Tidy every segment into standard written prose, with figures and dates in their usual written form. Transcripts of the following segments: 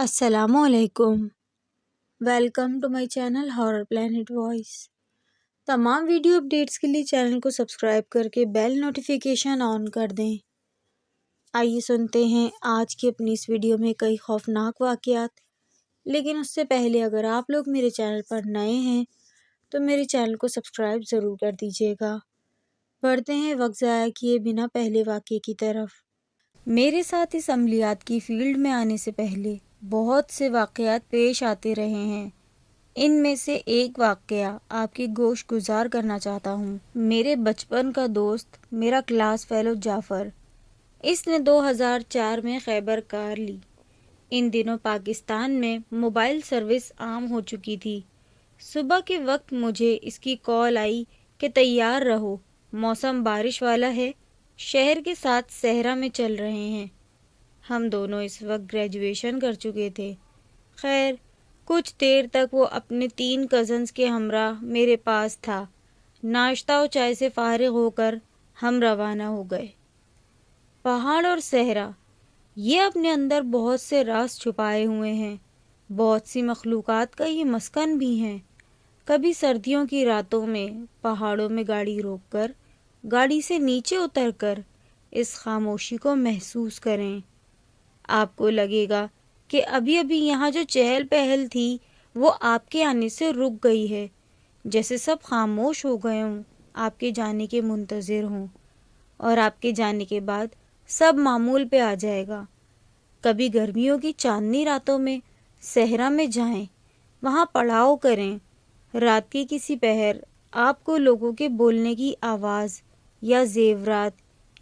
السلام علیکم، welcome to my channel horror plant voice. تمام ویڈیو اپڈیٹس کے لیے چینل کو سبسکرائب کر کے بیل نوٹیفیکیشن آن کر دیں۔ آئیے سنتے ہیں آج کی اپنی اس ویڈیو میں کئی خوفناک واقعات، لیکن اس سے پہلے اگر آپ لوگ میرے چینل پر نئے ہیں تو میرے چینل کو سبسکرائب ضرور کر دیجیے گا۔ بڑھتے ہیں وقت ضائع کیے بنا پہلے واقعے کی طرف۔ میرے ساتھ اس عملیات کی فیلڈ میں آنے سے پہلے بہت سے واقعات پیش آتے رہے ہیں۔ ان میں سے ایک واقعہ آپ کی گوش گزار کرنا چاہتا ہوں۔ میرے بچپن کا دوست، میرا کلاس فیلو جعفر، اس نے 2004 میں خیبر کار لی۔ ان دنوں پاکستان میں موبائل سروس عام ہو چکی تھی۔ صبح کے وقت مجھے اس کی کال آئی کہ تیار رہو، موسم بارش والا ہے، شہر کے ساتھ صحرا میں چل رہے ہیں۔ ہم دونوں اس وقت گریجویشن کر چکے تھے۔ خیر، کچھ دیر تک وہ اپنے 3 کزنز کے ہمراہ میرے پاس تھا۔ ناشتہ و چائے سے فارغ ہو کر ہم روانہ ہو گئے۔ پہاڑ اور صحرا، یہ اپنے اندر بہت سے راز چھپائے ہوئے ہیں۔ بہت سی مخلوقات کا یہ مسکن بھی ہیں۔ کبھی سردیوں کی راتوں میں پہاڑوں میں گاڑی روک کر، گاڑی سے نیچے اتر کر اس خاموشی کو محسوس کریں۔ آپ کو لگے گا کہ ابھی ابھی یہاں جو چہل پہل تھی وہ آپ کے آنے سے رک گئی ہے، جیسے سب خاموش ہو گئے ہوں، آپ کے جانے کے منتظر ہوں، اور آپ کے جانے کے بعد سب معمول پہ آ جائے گا۔ کبھی گرمیوں کی چاندنی راتوں میں صحرا میں جائیں، وہاں پڑاؤ کریں۔ رات کے کسی پہر آپ کو لوگوں کے بولنے کی آواز، یا زیورات،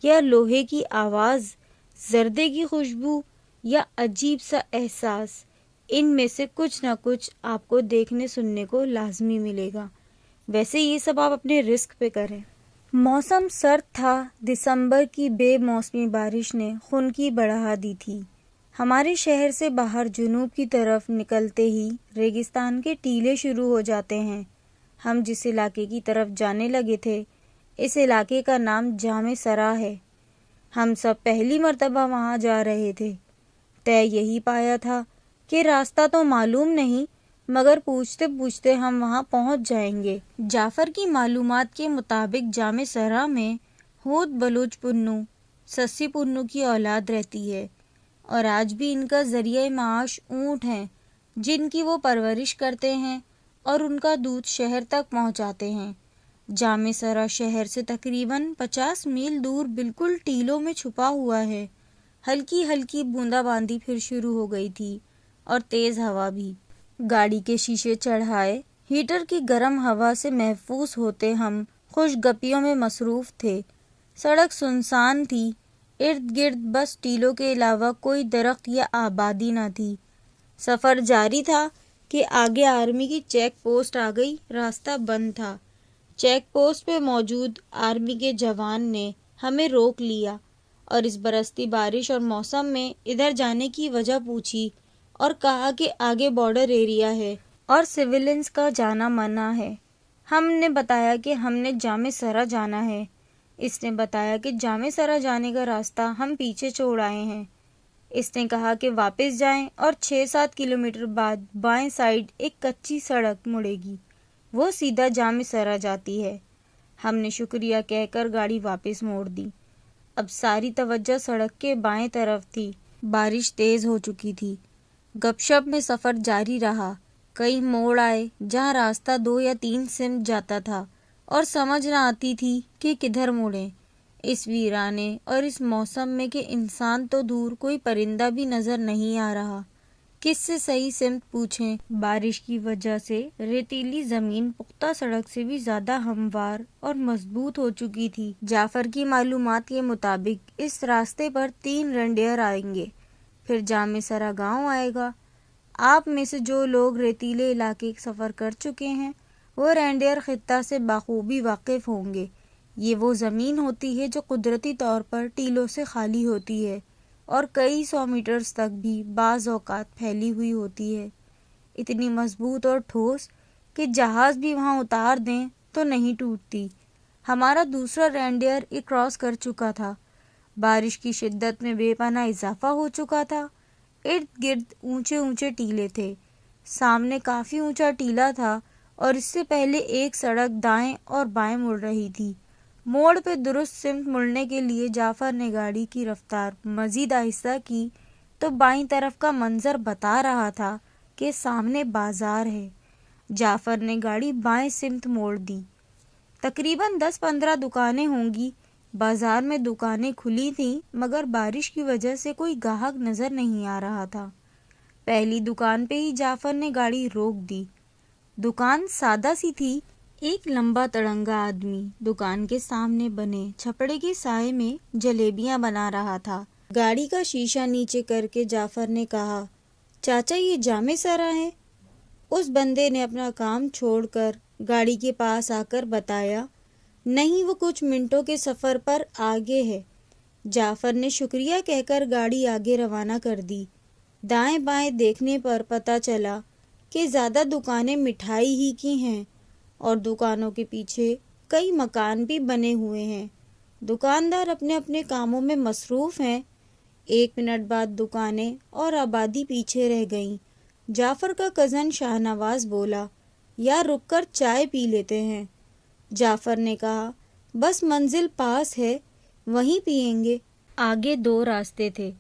یا لوہے کی آواز، زردے کی خوشبو، یا عجیب سا احساس، ان میں سے کچھ نہ کچھ آپ کو دیکھنے سننے کو لازمی ملے گا۔ ویسے یہ سب آپ اپنے رسک پہ کریں۔ موسم سرد تھا۔ دسمبر کی بے موسمی بارش نے خنکی بڑھا دی تھی۔ ہمارے شہر سے باہر جنوب کی طرف نکلتے ہی ریگستان کے ٹیلے شروع ہو جاتے ہیں۔ ہم جس علاقے کی طرف جانے لگے تھے، اس علاقے کا نام جامع سرا ہے۔ ہم سب پہلی مرتبہ وہاں جا رہے تھے۔ طے یہی پایا تھا کہ راستہ تو معلوم نہیں، مگر پوچھتے پوچھتے ہم وہاں پہنچ جائیں گے۔ جعفر کی معلومات کے مطابق جامع سرا میں ہود بلوچ پنو، سسی پنو کی اولاد رہتی ہے، اور آج بھی ان کا ذریعہ معاش اونٹ ہیں، جن کی وہ پرورش کرتے ہیں اور ان کا دودھ شہر تک پہنچاتے ہیں۔ جامع سرا شہر سے تقریباً 50 میل دور بالکل ٹیلوں میں چھپا ہوا ہے۔ ہلکی ہلکی بوندا باندی پھر شروع ہو گئی تھی، اور تیز ہوا بھی۔ گاڑی کے شیشے چڑھائے ہیٹر کی گرم ہوا سے محفوظ ہوتے ہم خوش گپیوں میں مصروف تھے۔ سڑک سنسان تھی، ارد گرد بس ٹیلوں کے علاوہ کوئی درخت یا آبادی نہ تھی۔ سفر جاری تھا کہ آگے آرمی کی چیک پوسٹ آ گئی۔ راستہ بند تھا۔ چیک پوسٹ پہ موجود آرمی کے جوان نے ہمیں روک لیا اور اس برستی بارش اور موسم میں ادھر جانے کی وجہ پوچھی، اور کہا کہ آگے بارڈر ایریا ہے اور سویلینز کا جانا منع ہے۔ ہم نے بتایا کہ ہم نے جامع سرا جانا ہے۔ اس نے بتایا کہ جامع سرا جانے کا راستہ ہم پیچھے چھوڑ آئے ہیں۔ اس نے کہا کہ واپس جائیں اور 6-7 کلومیٹر بعد بائیں سائیڈ ایک کچی سڑک مڑے گی، وہ سیدھا جامع سرا جاتی ہے۔ ہم نے شکریہ کہہ کر گاڑی واپس موڑ دی۔ اب ساری توجہ سڑک کے بائیں طرف تھی۔ بارش تیز ہو چکی تھی۔ گپ شپ میں سفر جاری رہا۔ کئی موڑ آئے جہاں راستہ 2 یا 3 سمت جاتا تھا اور سمجھ نہ آتی تھی کہ کدھر مڑیں۔ اس ویرانے اور اس موسم میں کہ انسان تو دور کوئی پرندہ بھی نظر نہیں آ رہا، کس سے صحیح سمت پوچھیں۔ بارش کی وجہ سے ریتیلی زمین پختہ سڑک سے بھی زیادہ ہموار اور مضبوط ہو چکی تھی۔ جعفر کی معلومات کے مطابق اس راستے پر 3 رینڈیئر آئیں گے، پھر جامع سرا گاؤں آئے گا۔ آپ میں سے جو لوگ ریتیلے علاقے سفر کر چکے ہیں وہ رینڈیئر خطہ سے بخوبی واقف ہوں گے۔ یہ وہ زمین ہوتی ہے جو قدرتی طور پر ٹیلوں سے خالی ہوتی ہے اور کئی 100 میٹرز تک بھی بعض اوقات پھیلی ہوئی ہوتی ہے، اتنی مضبوط اور ٹھوس کہ جہاز بھی وہاں اتار دیں تو نہیں ٹوٹتی۔ ہمارا دوسرا رینڈیئر کراس کر چکا تھا۔ بارش کی شدت میں بے پناہ اضافہ ہو چکا تھا۔ ارد گرد اونچے اونچے ٹیلے تھے۔ سامنے کافی اونچا ٹیلا تھا اور اس سے پہلے ایک سڑک دائیں اور بائیں مڑ رہی تھی۔ موڑ پہ درست سمت مڑنے کے لیے جعفر نے گاڑی کی رفتار مزید آہستہ کی تو بائیں طرف کا منظر بتا رہا تھا کہ سامنے بازار ہے۔ جعفر نے گاڑی بائیں سمت موڑ دی۔ تقریباً 10-15 دکانیں ہوں گی۔ بازار میں دکانیں کھلی تھیں مگر بارش کی وجہ سے کوئی گاہک نظر نہیں آ رہا تھا۔ پہلی دکان پہ ہی جعفر نے گاڑی روک دی۔ دکان سادہ سی تھی۔ ایک لمبا تڑنگا آدمی دکان کے سامنے بنے چھپڑے کے سائے میں جلیبیاں بنا رہا تھا۔ گاڑی کا شیشہ نیچے کر کے جعفر نے کہا، چاچا یہ جامع سرا ہے؟ اس بندے نے اپنا کام چھوڑ کر گاڑی کے پاس آ کر بتایا، نہیں وہ کچھ منٹوں کے سفر پر آگے ہے۔ جعفر نے شکریہ کہہ کر گاڑی آگے روانہ کر دی۔ دائیں بائیں دیکھنے پر پتہ چلا کہ زیادہ دکانیں مٹھائی ہی کی ہیں اور دکانوں کے پیچھے کئی مکان بھی بنے ہوئے ہیں۔ دکاندار اپنے اپنے کاموں میں مصروف ہیں۔ 1 منٹ بعد دکانیں اور آبادی پیچھے رہ گئیں۔ جعفر کا کزن شاہ نواز بولا، یا رک کر چائے پی لیتے ہیں؟ جعفر نے کہا، بس منزل پاس ہے، وہیں پئیں گے۔ آگے 2 راستے تھے۔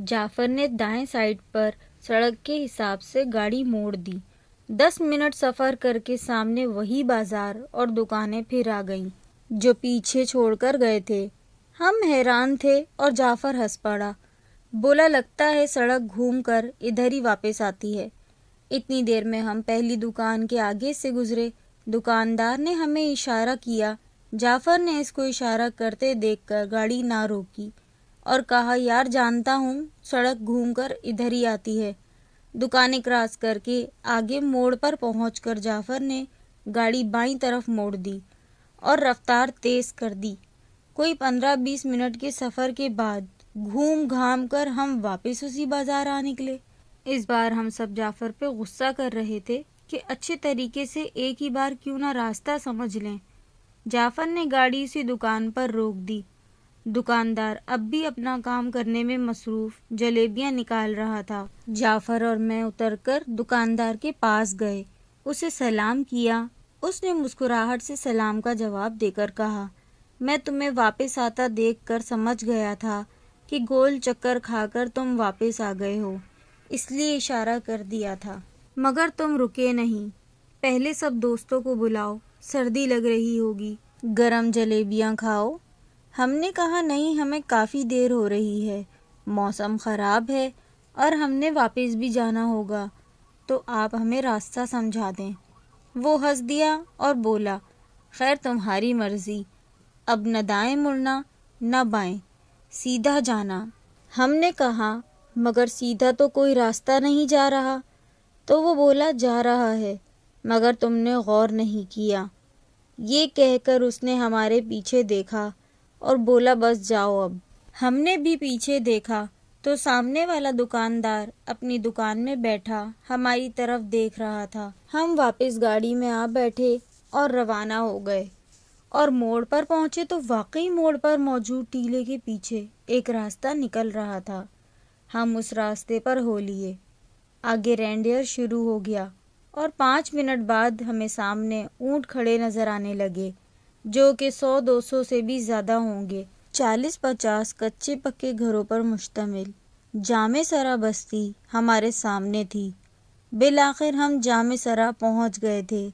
جعفر نے دائیں سائڈ پر سڑک کے حساب سے گاڑی موڑ دی۔ 10 منٹ سفر کر کے سامنے وہی بازار اور دکانیں پھر آ گئیں جو پیچھے چھوڑ کر گئے تھے۔ ہم حیران تھے اور جعفر ہنس پڑا، بولا لگتا ہے سڑک گھوم کر ادھر ہی واپس آتی ہے۔ اتنی دیر میں ہم پہلی دکان کے آگے سے گزرے۔ دکاندار نے ہمیں اشارہ کیا۔ جعفر نے اس کو اشارہ کرتے دیکھ کر گاڑی نہ روکی اور کہا، یار جانتا ہوں سڑک گھوم کر ادھر ہی آتی ہے۔ دکانیں کراس کر کے آگے موڑ پر پہنچ کر جعفر نے گاڑی بائیں طرف موڑ دی اور رفتار تیز کر دی۔ کوئی 15-20 منٹ کے سفر کے بعد گھوم گھام کر ہم واپس اسی بازار آ نکلے۔ اس بار ہم سب جعفر پہ غصہ کر رہے تھے کہ اچھے طریقے سے ایک ہی بار کیوں نہ راستہ سمجھ لیں۔ جعفر نے گاڑی اسی دکان پر روک دی۔ دکاندار اب بھی اپنا کام کرنے میں مصروف جلیبیاں نکال رہا تھا۔ جعفر اور میں اتر کر دکاندار کے پاس گئے، اسے سلام کیا۔ اس نے مسکراہٹ سے سلام کا جواب دے کر کہا، میں تمہیں واپس آتا دیکھ کر سمجھ گیا تھا کہ گول چکر کھا کر تم واپس آ گئے ہو، اس لیے اشارہ کر دیا تھا، مگر تم رکے نہیں۔ پہلے سب دوستوں کو بلاؤ، سردی لگ رہی ہوگی، گرم جلیبیاں کھاؤ۔ ہم نے کہا نہیں، ہمیں کافی دیر ہو رہی ہے، موسم خراب ہے اور ہم نے واپس بھی جانا ہوگا، تو آپ ہمیں راستہ سمجھا دیں۔ وہ ہنس دیا اور بولا، خیر تمہاری مرضی، اب نہ دائیں مڑنا نہ بائیں، سیدھا جانا۔ ہم نے کہا مگر سیدھا تو کوئی راستہ نہیں جا رہا۔ تو وہ بولا، جا رہا ہے مگر تم نے غور نہیں کیا۔ یہ کہہ کر اس نے ہمارے پیچھے دیکھا اور بولا، بس جاؤ اب۔ ہم نے بھی پیچھے دیکھا تو سامنے والا دکاندار اپنی دکان میں بیٹھا ہماری طرف دیکھ رہا تھا۔ ہم واپس گاڑی میں آ بیٹھے اور روانہ ہو گئے اور موڑ پر پہنچے تو واقعی موڑ پر موجود ٹیلے کے پیچھے ایک راستہ نکل رہا تھا۔ ہم اس راستے پر ہو لیے۔ آگے رینڈیئر شروع ہو گیا اور 5 منٹ بعد ہمیں سامنے اونٹ کھڑے نظر آنے لگے جو کہ 100-200 سے بھی زیادہ ہوں گے۔ 40-50 کچے پکے گھروں پر مشتمل جامع سرا بستی ہمارے سامنے تھی۔ بالآخر ہم جامع سرا پہنچ گئے تھے۔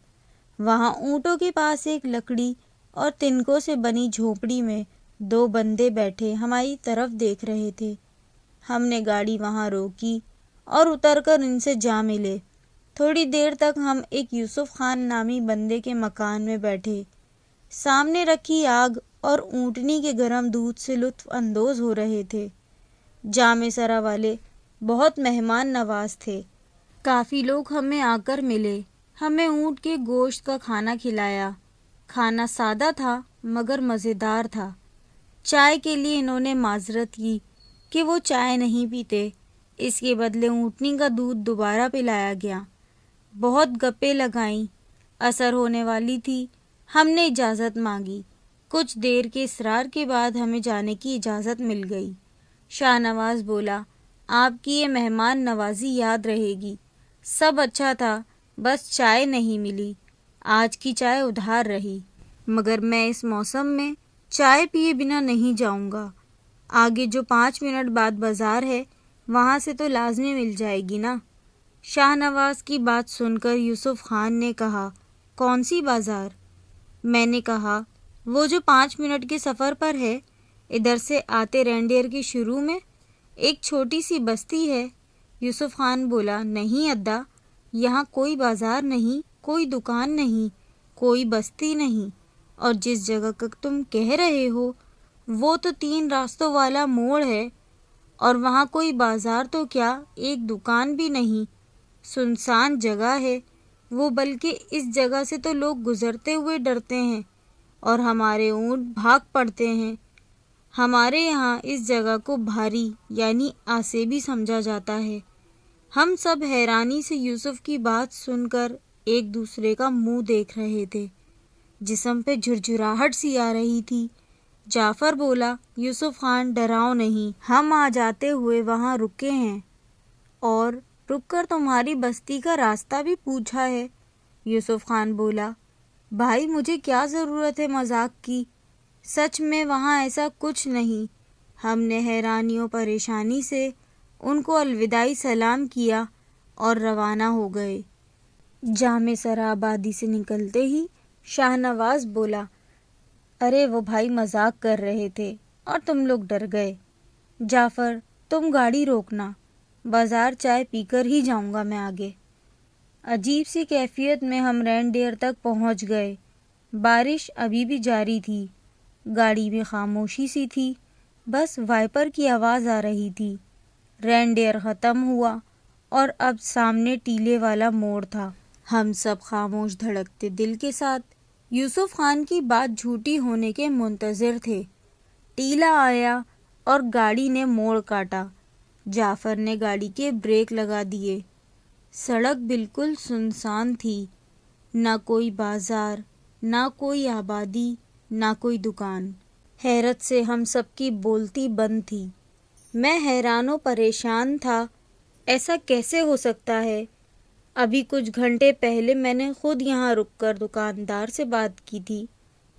وہاں اونٹوں کے پاس ایک لکڑی اور تنکوں سے بنی جھونپڑی میں 2 بندے بیٹھے ہماری طرف دیکھ رہے تھے۔ ہم نے گاڑی وہاں روکی اور اتر کر ان سے جا ملے۔ تھوڑی دیر تک ہم ایک یوسف خان نامی بندے کے مکان میں بیٹھے، سامنے رکھی آگ اور اونٹنی کے گرم دودھ سے لطف اندوز ہو رہے تھے۔ جامع سرا والے بہت مہمان نواز تھے۔ کافی لوگ ہمیں آ کر ملے، ہمیں اونٹ کے گوشت کا کھانا کھلایا۔ کھانا سادہ تھا مگر مزیدار تھا۔ چائے کے لیے انہوں نے معذرت کی کہ وہ چائے نہیں پیتے، اس کے بدلے اونٹنی کا دودھ دوبارہ پلایا گیا۔ بہت گپیں لگائیں، عصر ہونے والی تھی۔ ہم نے اجازت مانگی۔ کچھ دیر کے اصرار کے بعد ہمیں جانے کی اجازت مل گئی۔ شاہ نواز بولا، آپ کی یہ مہمان نوازی یاد رہے گی۔ سب اچھا تھا، بس چائے نہیں ملی، آج کی چائے ادھار رہی، مگر میں اس موسم میں چائے پیے بنا نہیں جاؤں گا۔ آگے جو 5 منٹ بعد بازار ہے وہاں سے تو لازمی مل جائے گی نا۔ شاہ نواز کی بات سن کر یوسف خان نے کہا، کون سی بازار؟ میں نے کہا، وہ جو 5 منٹ کے سفر پر ہے، ادھر سے آتے رینڈیئر کے شروع میں ایک چھوٹی سی بستی ہے۔ یوسف خان بولا، نہیں ادا، یہاں کوئی بازار نہیں، کوئی دکان نہیں، کوئی بستی نہیں، اور جس جگہ کا تم کہہ رہے ہو وہ تو 3 راستوں والا موڑ ہے، اور وہاں کوئی بازار تو کیا، ایک دکان بھی نہیں، سنسان جگہ ہے وہ، بلکہ اس جگہ سے تو لوگ گزرتے ہوئے ڈرتے ہیں اور ہمارے اونٹ بھاگ پڑتے ہیں۔ ہمارے یہاں اس جگہ کو بھاری یعنی آسیبی سمجھا جاتا ہے۔ ہم سب حیرانی سے یوسف کی بات سن کر ایک دوسرے کا منہ دیکھ رہے تھے، جسم پہ جھرجھراہٹ سی آ رہی تھی۔ جعفر بولا، یوسف خان ڈراؤ نہیں، ہم آ جاتے ہوئے وہاں رکے ہیں اور رک کر تمہاری بستی کا راستہ بھی پوچھا ہے۔ یوسف خان بولا، بھائی مجھے کیا ضرورت ہے مذاق کی، سچ میں وہاں ایسا کچھ نہیں۔ ہم نے حیرانی و پریشانی سے ان کو الوداعی سلام کیا اور روانہ ہو گئے۔ جامع سرا آبادی سے نکلتے ہی شاہ نواز بولا، ارے وہ بھائی مذاق کر رہے تھے اور تم لوگ ڈر گئے۔ جعفر تم گاڑی روکنا، بازار چائے پی کر ہی جاؤں گا میں آگے۔ عجیب سی کیفیت میں ہم رینڈیئر تک پہنچ گئے۔ بارش ابھی بھی جاری تھی، گاڑی میں خاموشی سی تھی، بس وائپر کی آواز آ رہی تھی۔ رینڈیئر ختم ہوا اور اب سامنے ٹیلے والا موڑ تھا۔ ہم سب خاموش دھڑکتے دل کے ساتھ یوسف خان کی بات جھوٹی ہونے کے منتظر تھے۔ ٹیلا آیا اور گاڑی نے موڑ کاٹا۔ جعفر نے گاڑی کے بریک لگا دیے۔ سڑک بالکل سنسان تھی، نہ کوئی بازار، نہ کوئی آبادی، نہ کوئی دکان۔ حیرت سے ہم سب کی بولتی بند تھی۔ میں حیران و پریشان تھا، ایسا کیسے ہو سکتا ہے؟ ابھی کچھ گھنٹے پہلے میں نے خود یہاں رک کر دکاندار سے بات کی تھی،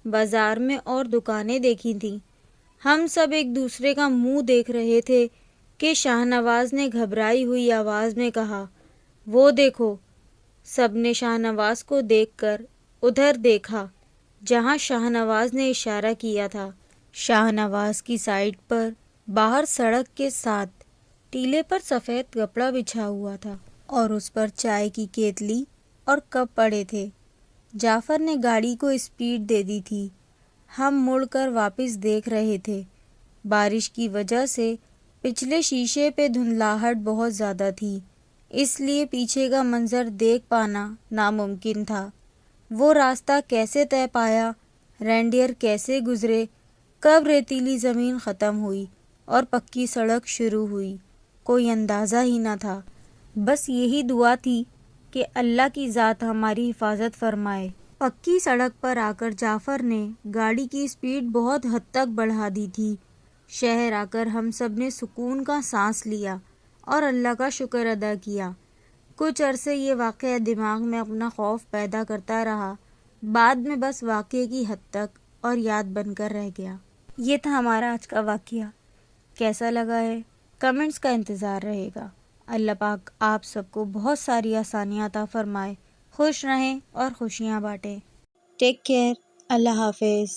بازار میں اور دکانیں دیکھی تھیں۔ ہم سب ایک دوسرے کا منہ دیکھ رہے تھے کہ شاہ نواز نے گھبرائی ہوئی آواز میں کہا، وہ دیکھو۔ سب نے شاہ نواز کو دیکھ کر ادھر دیکھا جہاں شاہ نواز نے اشارہ کیا تھا۔ شاہ نواز کی سائٹ پر باہر سڑک کے ساتھ ٹیلے پر سفید کپڑا بچھا ہوا تھا اور اس پر چائے کی کیتلی اور کپ پڑے تھے۔ جعفر نے گاڑی کو اسپیڈ دے دی تھی۔ ہم مڑ کر واپس دیکھ رہے تھے۔ بارش کی وجہ سے پچھلے شیشے پہ دھندلاہٹ بہت زیادہ تھی، اس لیے پیچھے کا منظر دیکھ پانا ناممکن تھا۔ وہ راستہ کیسے طے پایا، رینڈیئر کیسے گزرے، کب ریتیلی زمین ختم ہوئی اور پکی سڑک شروع ہوئی، کوئی اندازہ ہی نہ تھا۔ بس یہی دعا تھی کہ اللہ کی ذات ہماری حفاظت فرمائے۔ پکی سڑک پر آ کر جعفر نے گاڑی کی اسپیڈ بہت حد تک بڑھا دی تھی۔ شہر آ کر ہم سب نے سکون کا سانس لیا اور اللہ کا شکر ادا کیا۔ کچھ عرصے یہ واقعہ دماغ میں اپنا خوف پیدا کرتا رہا، بعد میں بس واقعے کی حد تک اور یاد بن کر رہ گیا۔ یہ تھا ہمارا آج کا واقعہ۔ کیسا لگا ہے کمنٹس کا انتظار رہے گا۔ اللہ پاک آپ سب کو بہت ساری آسانیاں عطا فرمائے، خوش رہیں اور خوشیاں بانٹیں۔ ٹیک کیئر، اللہ حافظ۔